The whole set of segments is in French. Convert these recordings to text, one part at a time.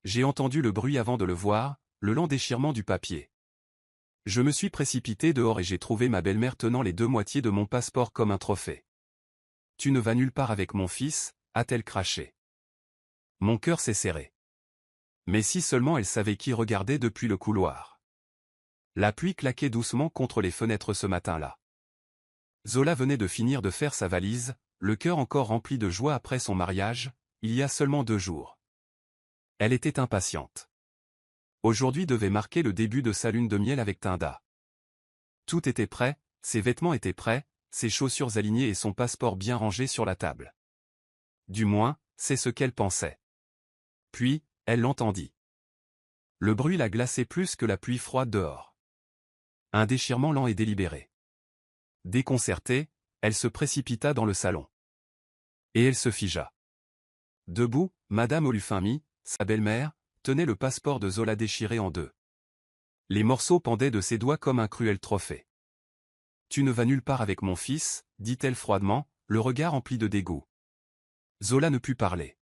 J'ai entendu le bruit avant de le voir, le lent déchirement du papier. Je me suis précipité dehors et j'ai trouvé ma belle-mère tenant les deux moitiés de mon passeport comme un trophée. Tu ne vas nulle part avec mon fils, a-t-elle craché. Mon cœur s'est serré. Mais si seulement elle savait qui regardait depuis le couloir. La pluie claquait doucement contre les fenêtres ce matin-là. Zola venait de finir de faire sa valise, le cœur encore rempli de joie après son mariage, il y a seulement 2 jours. Elle était impatiente. Aujourd'hui devait marquer le début de sa lune de miel avec Tinda. Tout était prêt, ses vêtements étaient prêts, ses chaussures alignées et son passeport bien rangé sur la table. Du moins, c'est ce qu'elle pensait. Puis, elle l'entendit. Le bruit la glaçait plus que la pluie froide dehors. Un déchirement lent et délibéré. Déconcertée, elle se précipita dans le salon. Et elle se figea. Debout, Madame Olufemi, sa belle-mère, tenait le passeport de Zola déchiré en 2. Les morceaux pendaient de ses doigts comme un cruel trophée. « Tu ne vas nulle part avec mon fils, dit-elle froidement, le regard empli de dégoût. Zola ne put parler.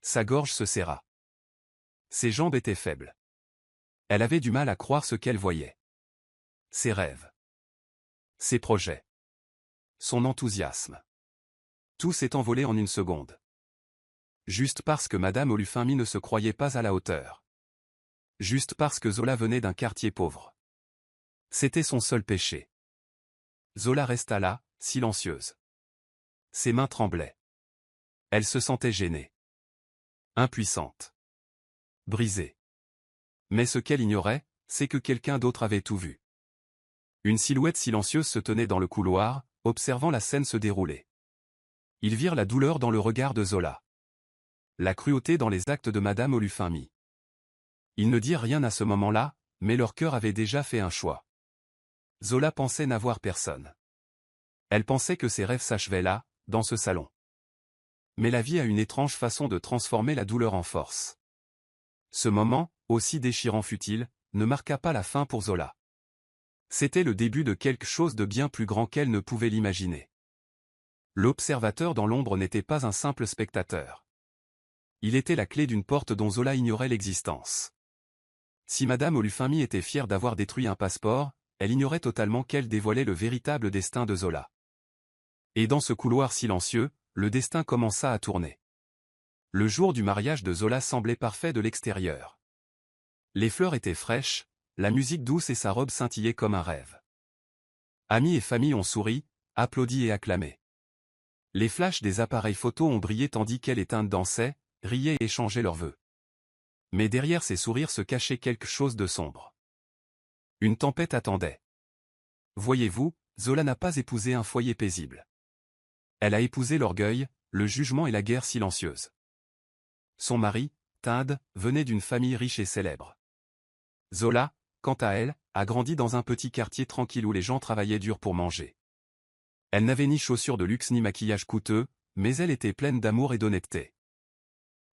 Sa gorge se serra. Ses jambes étaient faibles. Elle avait du mal à croire ce qu'elle voyait. Ses rêves. Ses projets. Son enthousiasme. Tout s'est envolé en une seconde. Juste parce que Madame Olufemi ne se croyait pas à la hauteur. Juste parce que Zola venait d'un quartier pauvre. C'était son seul péché. Zola resta là, silencieuse. Ses mains tremblaient. Elle se sentait gênée. Impuissante. Brisée. Mais ce qu'elle ignorait, c'est que quelqu'un d'autre avait tout vu. Une silhouette silencieuse se tenait dans le couloir, observant la scène se dérouler. Ils virent la douleur dans le regard de Zola. La cruauté dans les actes de Madame Olufemi. Ils ne dirent rien à ce moment-là, mais leur cœur avait déjà fait un choix. Zola pensait n'avoir personne. Elle pensait que ses rêves s'achevaient là, dans ce salon. Mais la vie a une étrange façon de transformer la douleur en force. Ce moment, aussi déchirant fut-il, ne marqua pas la fin pour Zola. C'était le début de quelque chose de bien plus grand qu'elle ne pouvait l'imaginer. L'observateur dans l'ombre n'était pas un simple spectateur. Il était la clé d'une porte dont Zola ignorait l'existence. Si Madame Olufemi était fière d'avoir détruit un passeport, elle ignorait totalement qu'elle dévoilait le véritable destin de Zola. Et dans ce couloir silencieux, le destin commença à tourner. Le jour du mariage de Zola semblait parfait de l'extérieur. Les fleurs étaient fraîches, la musique douce et sa robe scintillaient comme un rêve. Amis et famille ont souri, applaudi et acclamé. Les flashs des appareils photo ont brillé tandis qu'elle et Tinde dansaient, riaient et échangeaient leurs vœux. Mais derrière ces sourires se cachait quelque chose de sombre. Une tempête attendait. Voyez-vous, Zola n'a pas épousé un foyer paisible. Elle a épousé l'orgueil, le jugement et la guerre silencieuse. Son mari, Tinde, venait d'une famille riche et célèbre. Zola, quant à elle, a grandi dans un petit quartier tranquille où les gens travaillaient dur pour manger. Elle n'avait ni chaussures de luxe ni maquillage coûteux, mais elle était pleine d'amour et d'honnêteté.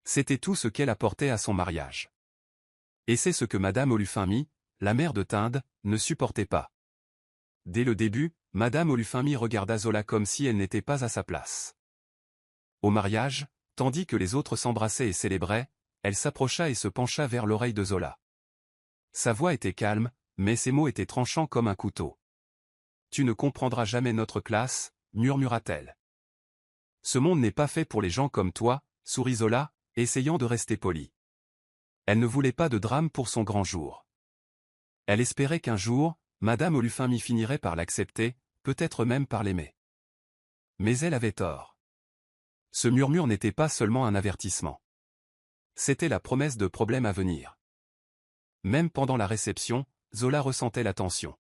C'était tout ce qu'elle apportait à son mariage. Et c'est ce que Madame Olufemi, la mère de Tinde, ne supportait pas. Dès le début, Madame Olufemi regarda Zola comme si elle n'était pas à sa place. Au mariage, tandis que les autres s'embrassaient et célébraient, elle s'approcha et se pencha vers l'oreille de Zola. Sa voix était calme, mais ses mots étaient tranchants comme un couteau. « Tu ne comprendras jamais notre classe, murmura-t-elle. Ce monde n'est pas fait pour les gens comme toi, sourit Zola, essayant de rester polie. Elle ne voulait pas de drame pour son grand jour. Elle espérait qu'un jour, Madame Olufemi finirait par l'accepter, peut-être même par l'aimer. Mais elle avait tort. Ce murmure n'était pas seulement un avertissement. C'était la promesse de problèmes à venir. Même pendant la réception, Zola ressentait la tension.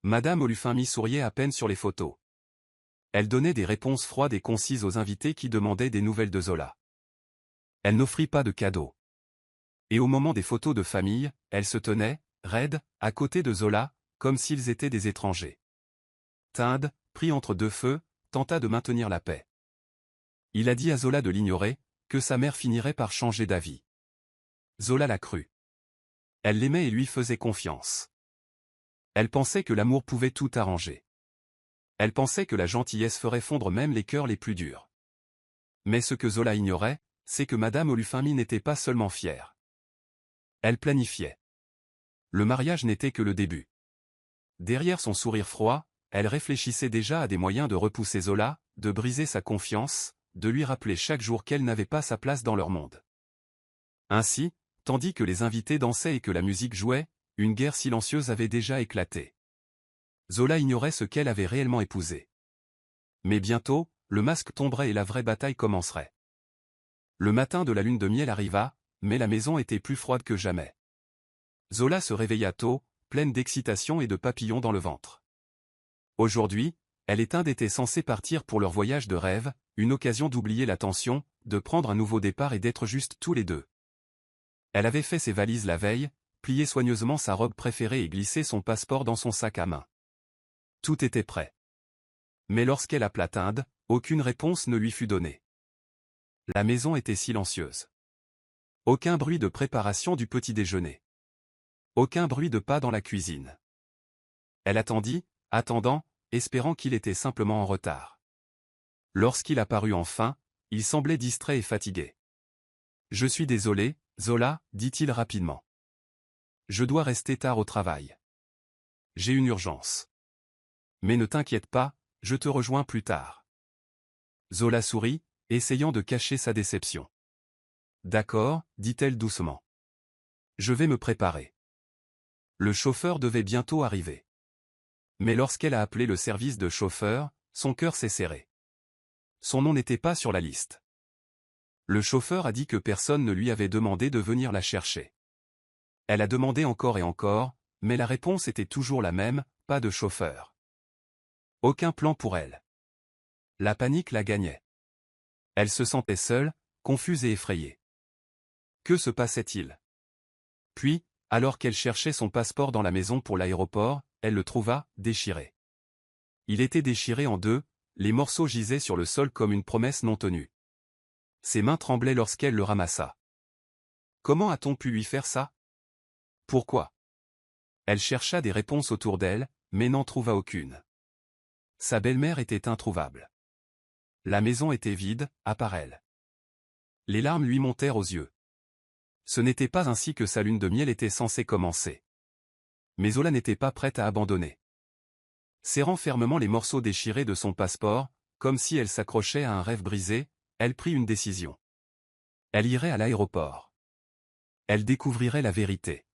Madame Olufemi souriait à peine sur les photos. Elle donnait des réponses froides et concises aux invités qui demandaient des nouvelles de Zola. Elle n'offrit pas de cadeaux. Et au moment des photos de famille, elle se tenait, raide, à côté de Zola, comme s'ils étaient des étrangers. Tinde, pris entre deux feux, tenta de maintenir la paix. Il a dit à Zola de l'ignorer, que sa mère finirait par changer d'avis. Zola la crut. Elle l'aimait et lui faisait confiance. Elle pensait que l'amour pouvait tout arranger. Elle pensait que la gentillesse ferait fondre même les cœurs les plus durs. Mais ce que Zola ignorait, c'est que Madame Olufemi n'était pas seulement fière. Elle planifiait. Le mariage n'était que le début. Derrière son sourire froid, elle réfléchissait déjà à des moyens de repousser Zola, de briser sa confiance, de lui rappeler chaque jour qu'elle n'avait pas sa place dans leur monde. Ainsi, tandis que les invités dansaient et que la musique jouait, une guerre silencieuse avait déjà éclaté. Zola ignorait ce qu'elle avait réellement épousé. Mais bientôt, le masque tomberait et la vraie bataille commencerait. Le matin de la lune de miel arriva, mais la maison était plus froide que jamais. Zola se réveilla tôt, pleine d'excitation et de papillons dans le ventre. Aujourd'hui, elle et Tinde étaient censés partir pour leur voyage de rêve, une occasion d'oublier la tension, de prendre un nouveau départ et d'être juste tous les deux. Elle avait fait ses valises la veille, plié soigneusement sa robe préférée et glissé son passeport dans son sac à main. Tout était prêt. Mais lorsqu'elle appela Tinde, aucune réponse ne lui fut donnée. La maison était silencieuse. Aucun bruit de préparation du petit déjeuner. Aucun bruit de pas dans la cuisine. Elle attendit, attendant, espérant qu'il était simplement en retard. Lorsqu'il apparut enfin, il semblait distrait et fatigué. « Je suis désolé, Zola, dit-il rapidement. Je dois rester tard au travail. J'ai une urgence. Mais ne t'inquiète pas, je te rejoins plus tard. » Zola sourit, essayant de cacher sa déception. « D'accord, dit-elle doucement. Je vais me préparer. » Le chauffeur devait bientôt arriver. Mais lorsqu'elle a appelé le service de chauffeur, son cœur s'est serré. Son nom n'était pas sur la liste. Le chauffeur a dit que personne ne lui avait demandé de venir la chercher. Elle a demandé encore et encore, mais la réponse était toujours la même, pas de chauffeur. Aucun plan pour elle. La panique la gagnait. Elle se sentait seule, confuse et effrayée. Que se passait-il? Puis, alors qu'elle cherchait son passeport dans la maison pour l'aéroport, elle le trouva, déchiré. Il était déchiré en deux, les morceaux gisaient sur le sol comme une promesse non tenue. Ses mains tremblaient lorsqu'elle le ramassa. Comment a-t-on pu lui faire ça? Pourquoi? Elle chercha des réponses autour d'elle, mais n'en trouva aucune. Sa belle-mère était introuvable. La maison était vide, à part elle. Les larmes lui montèrent aux yeux. Ce n'était pas ainsi que sa lune de miel était censée commencer. Mais Zola n'était pas prête à abandonner. Serrant fermement les morceaux déchirés de son passeport, comme si elle s'accrochait à un rêve brisé, elle prit une décision. Elle irait à l'aéroport. Elle découvrirait la vérité.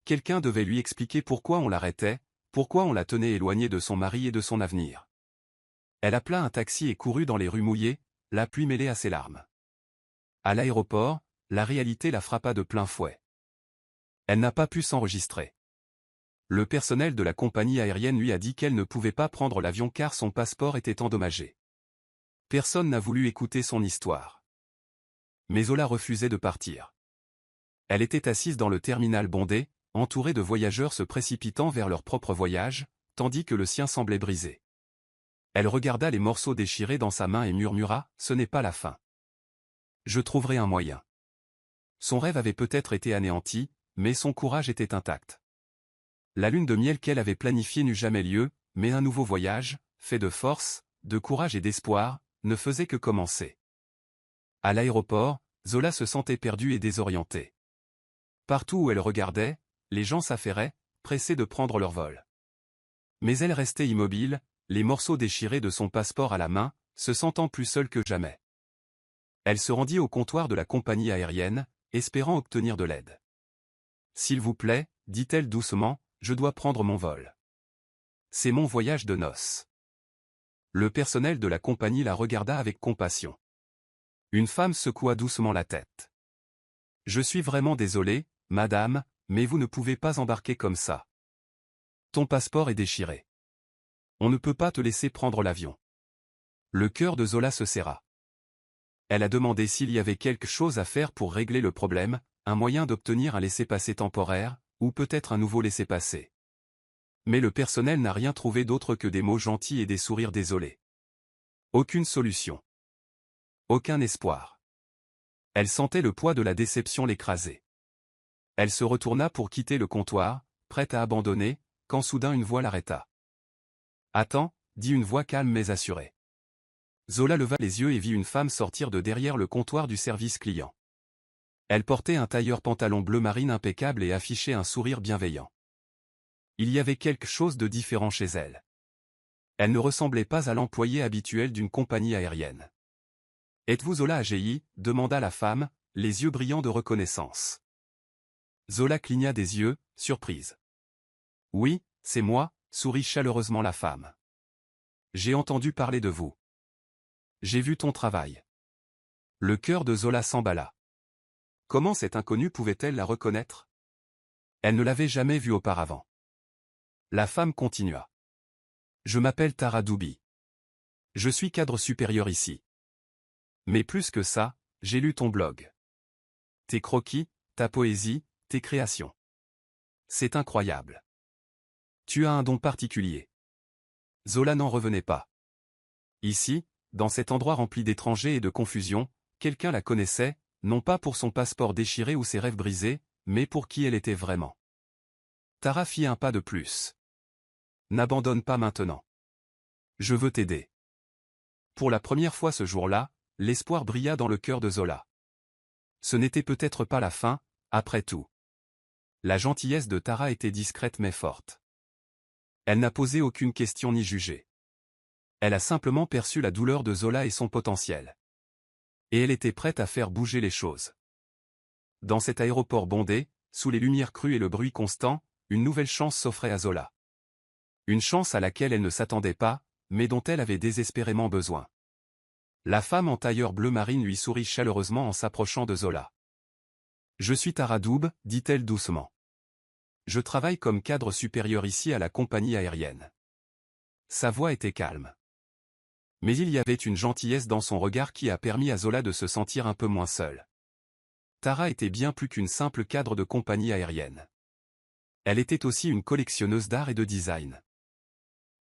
Quelqu'un devait lui expliquer pourquoi on l'arrêtait, pourquoi on la tenait éloignée de son mari et de son avenir. Elle appela un taxi et courut dans les rues mouillées, la pluie mêlée à ses larmes. À l'aéroport, la réalité la frappa de plein fouet. Elle n'a pas pu s'enregistrer. Le personnel de la compagnie aérienne lui a dit qu'elle ne pouvait pas prendre l'avion car son passeport était endommagé. Personne n'a voulu écouter son histoire. Mais Zola refusait de partir. Elle était assise dans le terminal bondé, entourée de voyageurs se précipitant vers leur propre voyage, tandis que le sien semblait brisé. Elle regarda les morceaux déchirés dans sa main et murmura, « Ce n'est pas la fin. Je trouverai un moyen. » Son rêve avait peut-être été anéanti, mais son courage était intact. La lune de miel qu'elle avait planifiée n'eut jamais lieu, mais un nouveau voyage, fait de force, de courage et d'espoir, ne faisait que commencer. À l'aéroport, Zola se sentait perdue et désorientée. Partout où elle regardait, les gens s'affairaient, pressés de prendre leur vol. Mais elle restait immobile, les morceaux déchirés de son passeport à la main, se sentant plus seule que jamais. Elle se rendit au comptoir de la compagnie aérienne, espérant obtenir de l'aide. « S'il vous plaît, dit-elle doucement, je dois prendre mon vol. C'est mon voyage de noces. » Le personnel de la compagnie la regarda avec compassion. Une femme secoua doucement la tête. « Je suis vraiment désolée, madame, mais vous ne pouvez pas embarquer comme ça. Ton passeport est déchiré. On ne peut pas te laisser prendre l'avion. » Le cœur de Zola se serra. Elle a demandé s'il y avait quelque chose à faire pour régler le problème, un moyen d'obtenir un laissez-passer temporaire, ou peut-être un nouveau laissez-passer. Mais le personnel n'a rien trouvé d'autre que des mots gentils et des sourires désolés. Aucune solution. Aucun espoir. Elle sentait le poids de la déception l'écraser. Elle se retourna pour quitter le comptoir, prête à abandonner, quand soudain une voix l'arrêta. « Attends, dit une voix calme mais assurée. Zola leva les yeux et vit une femme sortir de derrière le comptoir du service client. Elle portait un tailleur pantalon bleu marine impeccable et affichait un sourire bienveillant. Il y avait quelque chose de différent chez elle. Elle ne ressemblait pas à l'employé habituel d'une compagnie aérienne. « Êtes-vous Zola Ajayi ?» demanda la femme, les yeux brillants de reconnaissance. Zola cligna des yeux, surprise. « Oui, c'est moi », sourit chaleureusement la femme. « J'ai entendu parler de vous. J'ai vu ton travail. » Le cœur de Zola s'emballa. Comment cette inconnue pouvait-elle la reconnaître? Elle ne l'avait jamais vue auparavant. La femme continua. « Je m'appelle Tara Doubi. Je suis cadre supérieur ici. Mais plus que ça, j'ai lu ton blog. Tes croquis, ta poésie, tes créations. C'est incroyable. Tu as un don particulier. » Zola n'en revenait pas. Ici, dans cet endroit rempli d'étrangers et de confusion, quelqu'un la connaissait, non pas pour son passeport déchiré ou ses rêves brisés, mais pour qui elle était vraiment. Tara fit un pas de plus. « N'abandonne pas maintenant. Je veux t'aider. » Pour la première fois ce jour-là, l'espoir brilla dans le cœur de Zola. Ce n'était peut-être pas la fin, après tout. La gentillesse de Tara était discrète mais forte. Elle n'a posé aucune question ni jugé. Elle a simplement perçu la douleur de Zola et son potentiel. Et elle était prête à faire bouger les choses. Dans cet aéroport bondé, sous les lumières crues et le bruit constant, une nouvelle chance s'offrait à Zola. Une chance à laquelle elle ne s'attendait pas, mais dont elle avait désespérément besoin. La femme en tailleur bleu marine lui sourit chaleureusement en s'approchant de Zola. « Je suis Tara Doub, dit-elle doucement. Je travaille comme cadre supérieur ici à la compagnie aérienne. » Sa voix était calme. Mais il y avait une gentillesse dans son regard qui a permis à Zola de se sentir un peu moins seule. Tara était bien plus qu'une simple cadre de compagnie aérienne. Elle était aussi une collectionneuse d'art et de design.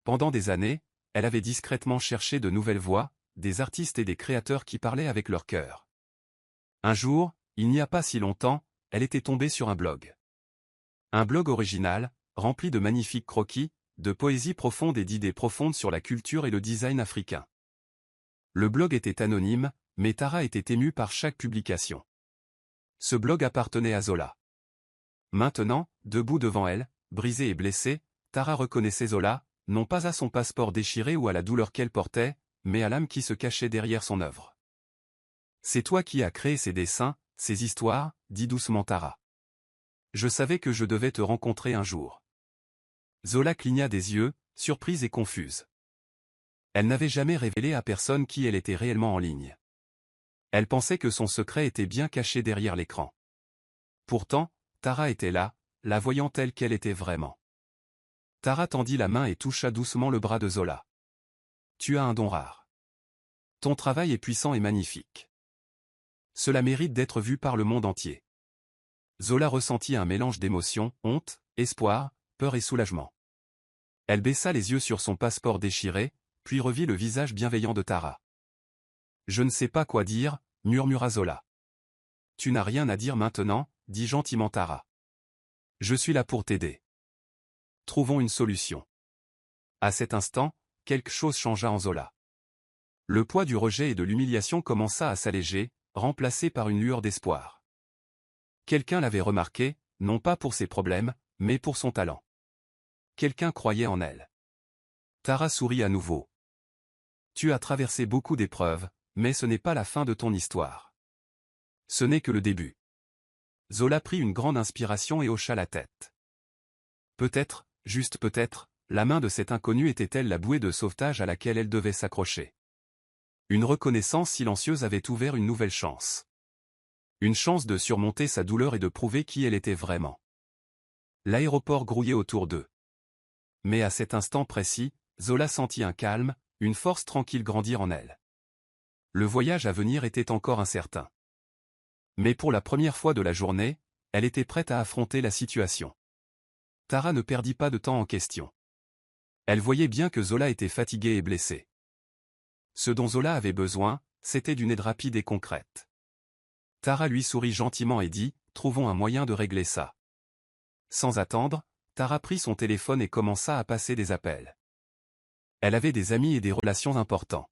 Pendant des années, elle avait discrètement cherché de nouvelles voix, des artistes et des créateurs qui parlaient avec leur cœur. Un jour, il n'y a pas si longtemps, elle était tombée sur un blog. Un blog original, rempli de magnifiques croquis, de poésie profonde et d'idées profondes sur la culture et le design africain. Le blog était anonyme, mais Tara était émue par chaque publication. Ce blog appartenait à Zola. Maintenant, debout devant elle, brisée et blessée, Tara reconnaissait Zola, non pas à son passeport déchiré ou à la douleur qu'elle portait, mais à l'âme qui se cachait derrière son œuvre. « C'est toi qui as créé ces dessins, ces histoires, » dit doucement Tara. « Je savais que je devais te rencontrer un jour. » Zola cligna des yeux, surprise et confuse. Elle n'avait jamais révélé à personne qui elle était réellement en ligne. Elle pensait que son secret était bien caché derrière l'écran. Pourtant, Tara était là, la voyant telle qu'elle était vraiment. Tara tendit la main et toucha doucement le bras de Zola. « Tu as un don rare. Ton travail est puissant et magnifique. Cela mérite d'être vu par le monde entier. » Zola ressentit un mélange d'émotions, honte, espoir, peur et soulagement. Elle baissa les yeux sur son passeport déchiré, puis revit le visage bienveillant de Tara. « Je ne sais pas quoi dire, » murmura Zola. « Tu n'as rien à dire maintenant, » dit gentiment Tara. « Je suis là pour t'aider. Trouvons une solution. » À cet instant, quelque chose changea en Zola. Le poids du rejet et de l'humiliation commença à s'alléger, remplacé par une lueur d'espoir. Quelqu'un l'avait remarqué, non pas pour ses problèmes, mais pour son talent. Quelqu'un croyait en elle. Tara sourit à nouveau. « Tu as traversé beaucoup d'épreuves, mais ce n'est pas la fin de ton histoire. Ce n'est que le début. » Zola prit une grande inspiration et hocha la tête. Peut-être, juste peut-être, la main de cet inconnu était-elle la bouée de sauvetage à laquelle elle devait s'accrocher. Une reconnaissance silencieuse avait ouvert une nouvelle chance. Une chance de surmonter sa douleur et de prouver qui elle était vraiment. L'aéroport grouillait autour d'eux. Mais à cet instant précis, Zola sentit un calme, une force tranquille grandir en elle. Le voyage à venir était encore incertain. Mais pour la première fois de la journée, elle était prête à affronter la situation. Tara ne perdit pas de temps en question. Elle voyait bien que Zola était fatiguée et blessée. Ce dont Zola avait besoin, c'était d'une aide rapide et concrète. Tara lui sourit gentiment et dit, « Trouvons un moyen de régler ça. » Sans attendre, Tara prit son téléphone et commença à passer des appels. Elle avait des amis et des relations importants.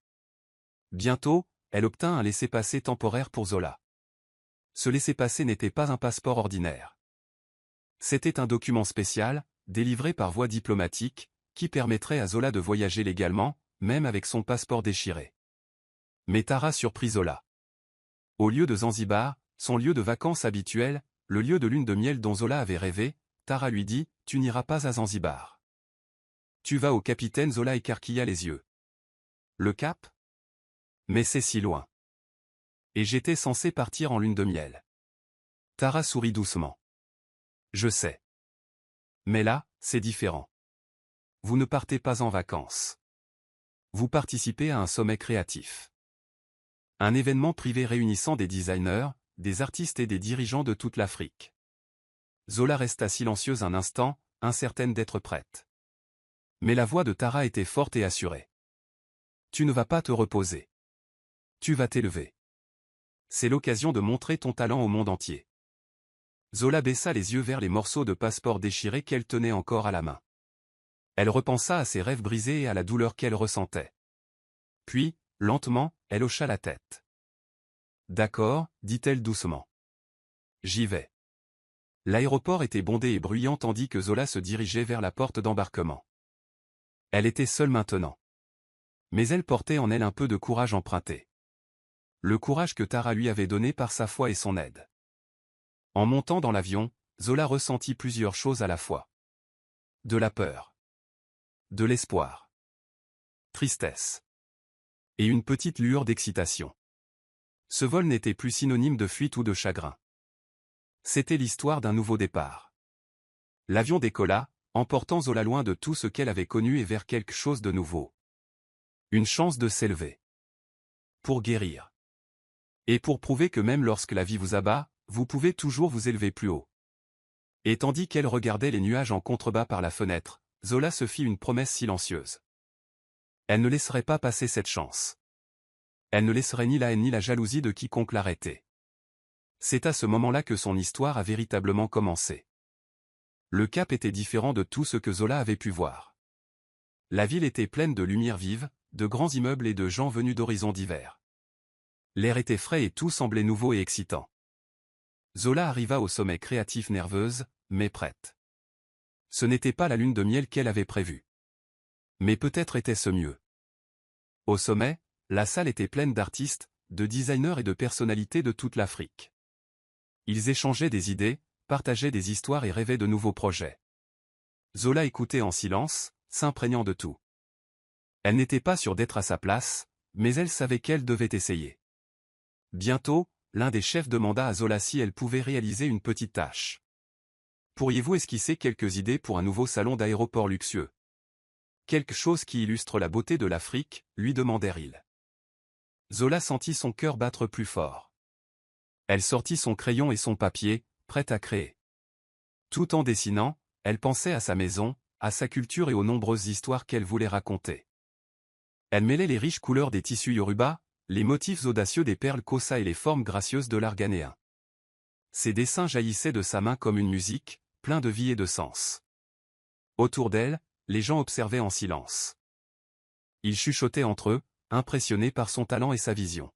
Bientôt, elle obtint un laissez-passer temporaire pour Zola. Ce laissez-passer n'était pas un passeport ordinaire. C'était un document spécial, délivré par voie diplomatique, qui permettrait à Zola de voyager légalement, même avec son passeport déchiré. Mais Tara surprit Zola. Au lieu de Zanzibar, son lieu de vacances habituel, le lieu de lune de miel dont Zola avait rêvé, Tara lui dit « Tu n'iras pas à Zanzibar. Tu vas au capitaine » Zola écarquilla les yeux. Le Cap? Mais c'est si loin. Et j'étais censé partir en lune de miel. Tara sourit doucement. Je sais. Mais là, c'est différent. Vous ne partez pas en vacances. Vous participez à un sommet créatif. Un événement privé réunissant des designers, des artistes et des dirigeants de toute l'Afrique. Zola resta silencieuse un instant, incertaine d'être prête. Mais la voix de Tara était forte et assurée. Tu ne vas pas te reposer. Tu vas t'élever. C'est l'occasion de montrer ton talent au monde entier. Zola baissa les yeux vers les morceaux de passeport déchirés qu'elle tenait encore à la main. Elle repensa à ses rêves brisés et à la douleur qu'elle ressentait. Puis, lentement, elle hocha la tête. D'accord, dit-elle doucement. J'y vais. L'aéroport était bondé et bruyant tandis que Zola se dirigeait vers la porte d'embarquement. Elle était seule maintenant. Mais elle portait en elle un peu de courage emprunté. Le courage que Tara lui avait donné par sa foi et son aide. En montant dans l'avion, Zola ressentit plusieurs choses à la fois. De la peur. De l'espoir. Tristesse. Et une petite lueur d'excitation. Ce vol n'était plus synonyme de fuite ou de chagrin. C'était l'histoire d'un nouveau départ. L'avion décolla, emportant Zola loin de tout ce qu'elle avait connu et vers quelque chose de nouveau. Une chance de s'élever. Pour guérir. Et pour prouver que même lorsque la vie vous abat, vous pouvez toujours vous élever plus haut. Et tandis qu'elle regardait les nuages en contrebas par la fenêtre, Zola se fit une promesse silencieuse. Elle ne laisserait pas passer cette chance. Elle ne laisserait ni la haine ni la jalousie de quiconque l'arrêtait. C'est à ce moment-là que son histoire a véritablement commencé. Le Cap était différent de tout ce que Zola avait pu voir. La ville était pleine de lumière vive, de grands immeubles et de gens venus d'horizons divers. L'air était frais et tout semblait nouveau et excitant. Zola arriva au sommet créatif nerveuse, mais prête. Ce n'était pas la lune de miel qu'elle avait prévue. Mais peut-être était-ce mieux. Au sommet, la salle était pleine d'artistes, de designers et de personnalités de toute l'Afrique. Ils échangeaient des idées, partageaient des histoires et rêvaient de nouveaux projets. Zola écoutait en silence, s'imprégnant de tout. Elle n'était pas sûre d'être à sa place, mais elle savait qu'elle devait essayer. Bientôt, l'un des chefs demanda à Zola si elle pouvait réaliser une petite tâche. Pourriez-vous esquisser quelques idées pour un nouveau salon d'aéroport luxueux? Quelque chose qui illustre la beauté de l'Afrique, lui demandèrent-ils. Zola sentit son cœur battre plus fort. Elle sortit son crayon et son papier, prête à créer. Tout en dessinant, elle pensait à sa maison, à sa culture et aux nombreuses histoires qu'elle voulait raconter. Elle mêlait les riches couleurs des tissus yoruba, les motifs audacieux des perles kossa et les formes gracieuses de l'art ghanéen. Ses dessins jaillissaient de sa main comme une musique, plein de vie et de sens. Autour d'elle, les gens observaient en silence. Ils chuchotaient entre eux, impressionnés par son talent et sa vision.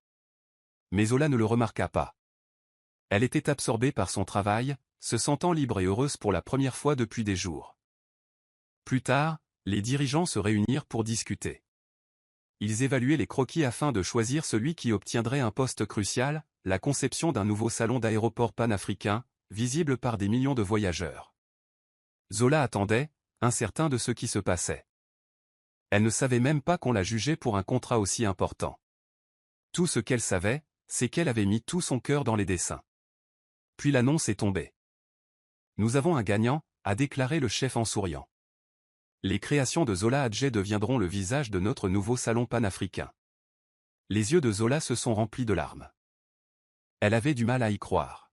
Mais Zola ne le remarqua pas. Elle était absorbée par son travail, se sentant libre et heureuse pour la première fois depuis des jours. Plus tard, les dirigeants se réunirent pour discuter. Ils évaluaient les croquis afin de choisir celui qui obtiendrait un poste crucial, la conception d'un nouveau salon d'aéroport panafricain, visible par des millions de voyageurs. Zola attendait, incertain de ce qui se passait. Elle ne savait même pas qu'on la jugeait pour un contrat aussi important. Tout ce qu'elle savait, c'est qu'elle avait mis tout son cœur dans les dessins. Puis l'annonce est tombée. Nous avons un gagnant, a déclaré le chef en souriant. Les créations de Zola Hadjé deviendront le visage de notre nouveau salon panafricain. Les yeux de Zola se sont remplis de larmes. Elle avait du mal à y croire.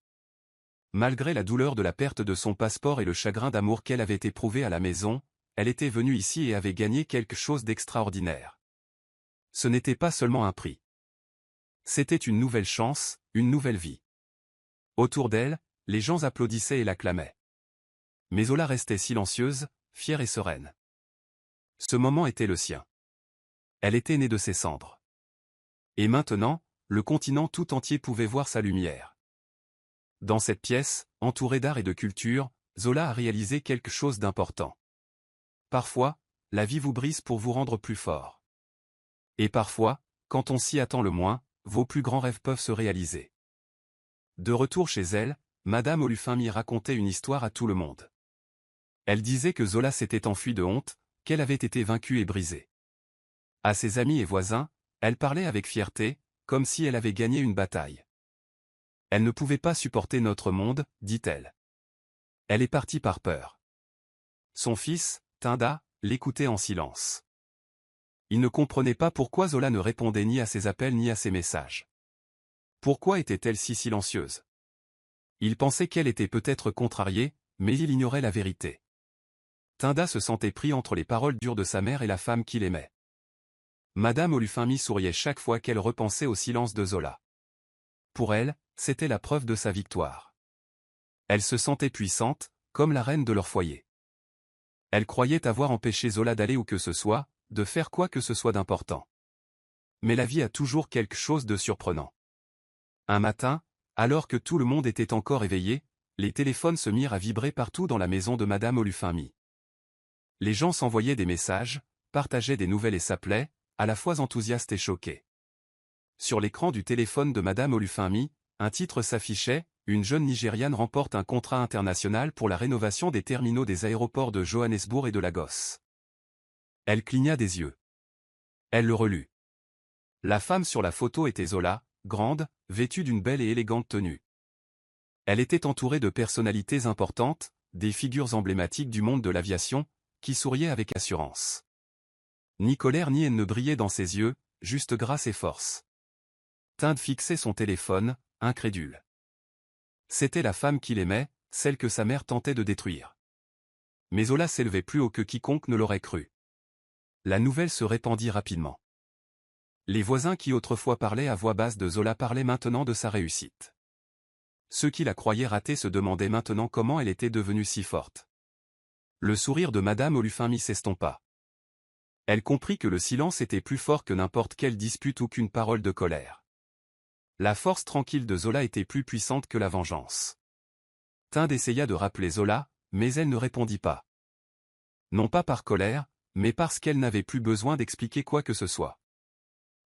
Malgré la douleur de la perte de son passeport et le chagrin d'amour qu'elle avait éprouvé à la maison, elle était venue ici et avait gagné quelque chose d'extraordinaire. Ce n'était pas seulement un prix. C'était une nouvelle chance, une nouvelle vie. Autour d'elle, les gens applaudissaient et l'acclamaient. Mais Zola restait silencieuse, fière et sereine. Ce moment était le sien. Elle était née de ses cendres. Et maintenant, le continent tout entier pouvait voir sa lumière. Dans cette pièce, entourée d'art et de culture, Zola a réalisé quelque chose d'important. Parfois, la vie vous brise pour vous rendre plus fort. Et parfois, quand on s'y attend le moins, vos plus grands rêves peuvent se réaliser. De retour chez elle, Madame Olufemi racontait une histoire à tout le monde. Elle disait que Zola s'était enfuie de honte, qu'elle avait été vaincue et brisée. À ses amis et voisins, elle parlait avec fierté, comme si elle avait gagné une bataille. Elle ne pouvait pas supporter notre monde, dit-elle. Elle est partie par peur. Son fils, Tinda, l'écoutait en silence. Il ne comprenait pas pourquoi Zola ne répondait ni à ses appels ni à ses messages. Pourquoi était-elle si silencieuse? Il pensait qu'elle était peut-être contrariée, mais il ignorait la vérité. Tinda se sentait pris entre les paroles dures de sa mère et la femme qu'il aimait. Madame Olufemi souriait chaque fois qu'elle repensait au silence de Zola. Pour elle, c'était la preuve de sa victoire. Elle se sentait puissante, comme la reine de leur foyer. Elle croyait avoir empêché Zola d'aller où que ce soit, de faire quoi que ce soit d'important. Mais la vie a toujours quelque chose de surprenant. Un matin, alors que tout le monde était encore éveillé, les téléphones se mirent à vibrer partout dans la maison de Madame Olufemi. Les gens s'envoyaient des messages, partageaient des nouvelles et s'appelaient, à la fois enthousiastes et choqués. Sur l'écran du téléphone de Madame Olufemi, un titre s'affichait, une jeune Nigériane remporte un contrat international pour la rénovation des terminaux des aéroports de Johannesburg et de Lagos. Elle cligna des yeux. Elle le relut. La femme sur la photo était Zola, grande, vêtue d'une belle et élégante tenue. Elle était entourée de personnalités importantes, des figures emblématiques du monde de l'aviation, qui souriaient avec assurance. Ni colère ni haine ne brillait dans ses yeux, juste grâce et force. Tinde fixait son téléphone, incrédule. C'était la femme qu'il aimait, celle que sa mère tentait de détruire. Mais Zola s'élevait plus haut que quiconque ne l'aurait cru. La nouvelle se répandit rapidement. Les voisins qui autrefois parlaient à voix basse de Zola parlaient maintenant de sa réussite. Ceux qui la croyaient ratée se demandaient maintenant comment elle était devenue si forte. Le sourire de Madame Olufemi s'estompa. Elle comprit que le silence était plus fort que n'importe quelle dispute ou qu'une parole de colère. La force tranquille de Zola était plus puissante que la vengeance. Tinde essaya de rappeler Zola, mais elle ne répondit pas. Non pas par colère, mais parce qu'elle n'avait plus besoin d'expliquer quoi que ce soit.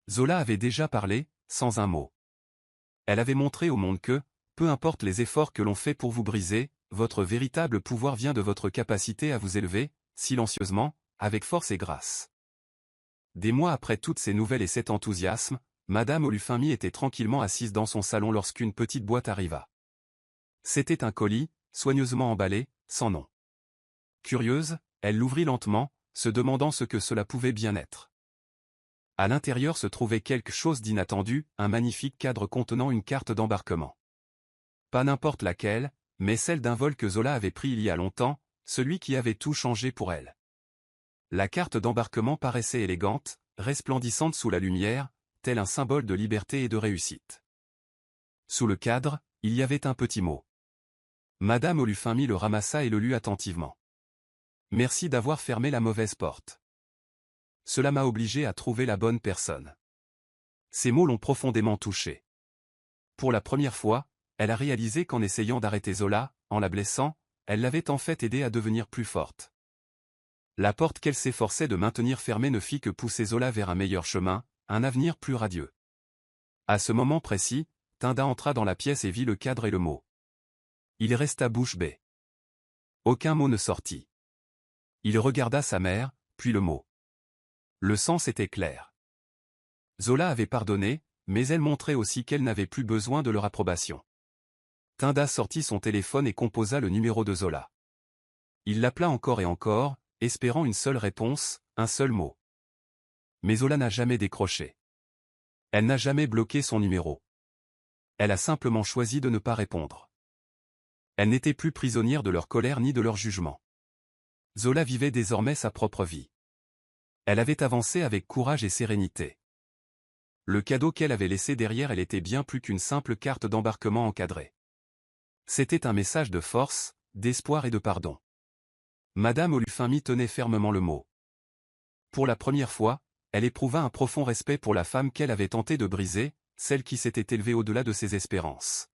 Zola avait déjà parlé, sans un mot. Elle avait montré au monde que, peu importe les efforts que l'on fait pour vous briser, votre véritable pouvoir vient de votre capacité à vous élever, silencieusement, avec force et grâce. Des mois après toutes ces nouvelles et cet enthousiasme, Madame Olufemi était tranquillement assise dans son salon lorsqu'une petite boîte arriva. C'était un colis, soigneusement emballé, sans nom. Curieuse, elle l'ouvrit lentement, se demandant ce que cela pouvait bien être. À l'intérieur se trouvait quelque chose d'inattendu, un magnifique cadre contenant une carte d'embarquement. Pas n'importe laquelle, mais celle d'un vol que Zola avait pris il y a longtemps, celui qui avait tout changé pour elle. La carte d'embarquement paraissait élégante, resplendissante sous la lumière, tel un symbole de liberté et de réussite. Sous le cadre, il y avait un petit mot. Madame Olufemi le ramassa et le lut attentivement. Merci d'avoir fermé la mauvaise porte. Cela m'a obligé à trouver la bonne personne. Ces mots l'ont profondément touchée. Pour la première fois, elle a réalisé qu'en essayant d'arrêter Zola, en la blessant, elle l'avait en fait aidée à devenir plus forte. La porte qu'elle s'efforçait de maintenir fermée ne fit que pousser Zola vers un meilleur chemin, un avenir plus radieux. À ce moment précis, Tinda entra dans la pièce et vit le cadre et le mot. Il resta bouche bée. Aucun mot ne sortit. Il regarda sa mère, puis le mot. Le sens était clair. Zola avait pardonné, mais elle montrait aussi qu'elle n'avait plus besoin de leur approbation. Tinda sortit son téléphone et composa le numéro de Zola. Il l'appela encore et encore, espérant une seule réponse, un seul mot. Mais Zola n'a jamais décroché. Elle n'a jamais bloqué son numéro. Elle a simplement choisi de ne pas répondre. Elle n'était plus prisonnière de leur colère ni de leur jugement. Zola vivait désormais sa propre vie. Elle avait avancé avec courage et sérénité. Le cadeau qu'elle avait laissé derrière elle était bien plus qu'une simple carte d'embarquement encadrée. C'était un message de force, d'espoir et de pardon. Madame Olufemi tenait fermement le mot. Pour la première fois, elle éprouva un profond respect pour la femme qu'elle avait tenté de briser, celle qui s'était élevée au-delà de ses espérances.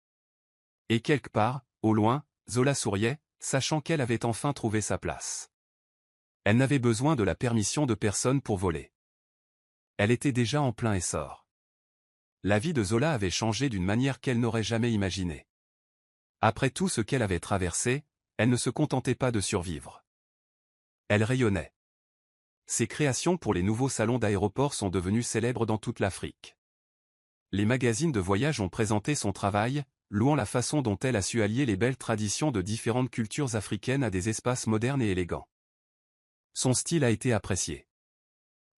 Et quelque part, au loin, Zola souriait, sachant qu'elle avait enfin trouvé sa place. Elle n'avait besoin de la permission de personne pour voler. Elle était déjà en plein essor. La vie de Zola avait changé d'une manière qu'elle n'aurait jamais imaginée. Après tout ce qu'elle avait traversé, elle ne se contentait pas de survivre. Elle rayonnait. Ses créations pour les nouveaux salons d'aéroport sont devenues célèbres dans toute l'Afrique. Les magazines de voyage ont présenté son travail, louant la façon dont elle a su allier les belles traditions de différentes cultures africaines à des espaces modernes et élégants. Son style a été apprécié.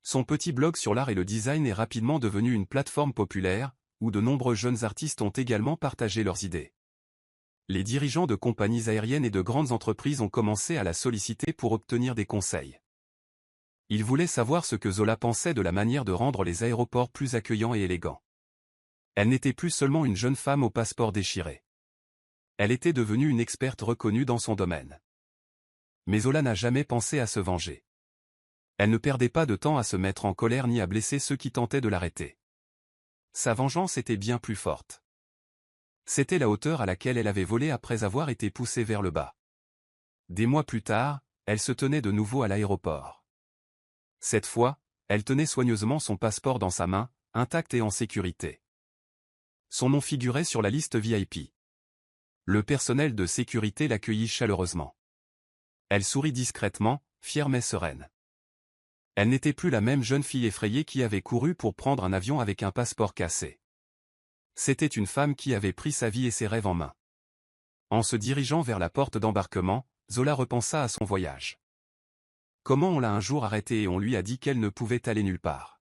Son petit blog sur l'art et le design est rapidement devenu une plateforme populaire, où de nombreux jeunes artistes ont également partagé leurs idées. Les dirigeants de compagnies aériennes et de grandes entreprises ont commencé à la solliciter pour obtenir des conseils. Ils voulaient savoir ce que Zola pensait de la manière de rendre les aéroports plus accueillants et élégants. Elle n'était plus seulement une jeune femme au passeport déchiré. Elle était devenue une experte reconnue dans son domaine. Mais Zola n'a jamais pensé à se venger. Elle ne perdait pas de temps à se mettre en colère ni à blesser ceux qui tentaient de l'arrêter. Sa vengeance était bien plus forte. C'était la hauteur à laquelle elle avait volé après avoir été poussée vers le bas. Des mois plus tard, elle se tenait de nouveau à l'aéroport. Cette fois, elle tenait soigneusement son passeport dans sa main, intact et en sécurité. Son nom figurait sur la liste VIP. Le personnel de sécurité l'accueillit chaleureusement. Elle sourit discrètement, fière mais sereine. Elle n'était plus la même jeune fille effrayée qui avait couru pour prendre un avion avec un passeport cassé. C'était une femme qui avait pris sa vie et ses rêves en main. En se dirigeant vers la porte d'embarquement, Zola repensa à son voyage. Comment on l'a un jour arrêtée et on lui a dit qu'elle ne pouvait aller nulle part.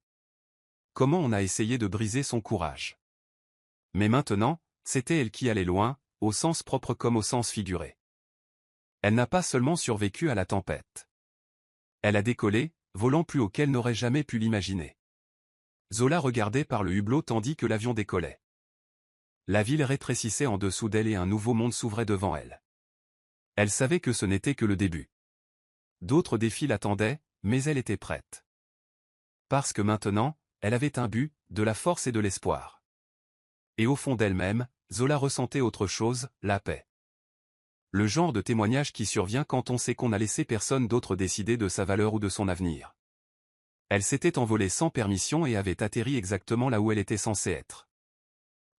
Comment on a essayé de briser son courage. Mais maintenant, c'était elle qui allait loin, au sens propre comme au sens figuré. Elle n'a pas seulement survécu à la tempête. Elle a décollé, volant plus haut qu'elle n'aurait jamais pu l'imaginer. Zola regardait par le hublot tandis que l'avion décollait. La ville rétrécissait en dessous d'elle et un nouveau monde s'ouvrait devant elle. Elle savait que ce n'était que le début. D'autres défis l'attendaient, mais elle était prête. Parce que maintenant, elle avait un but, de la force et de l'espoir. Et au fond d'elle-même, Zola ressentait autre chose, la paix. Le genre de témoignage qui survient quand on sait qu'on n'a laissé personne d'autre décider de sa valeur ou de son avenir. Elle s'était envolée sans permission et avait atterri exactement là où elle était censée être.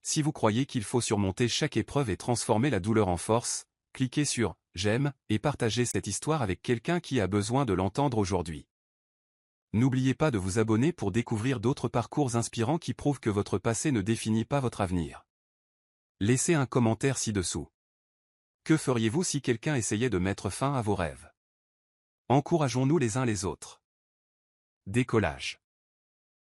Si vous croyez qu'il faut surmonter chaque épreuve et transformer la douleur en force, cliquez sur « J'aime » et partagez cette histoire avec quelqu'un qui a besoin de l'entendre aujourd'hui. N'oubliez pas de vous abonner pour découvrir d'autres parcours inspirants qui prouvent que votre passé ne définit pas votre avenir. Laissez un commentaire ci-dessous. Que feriez-vous si quelqu'un essayait de mettre fin à vos rêves? Encourageons-nous les uns les autres. Décollage.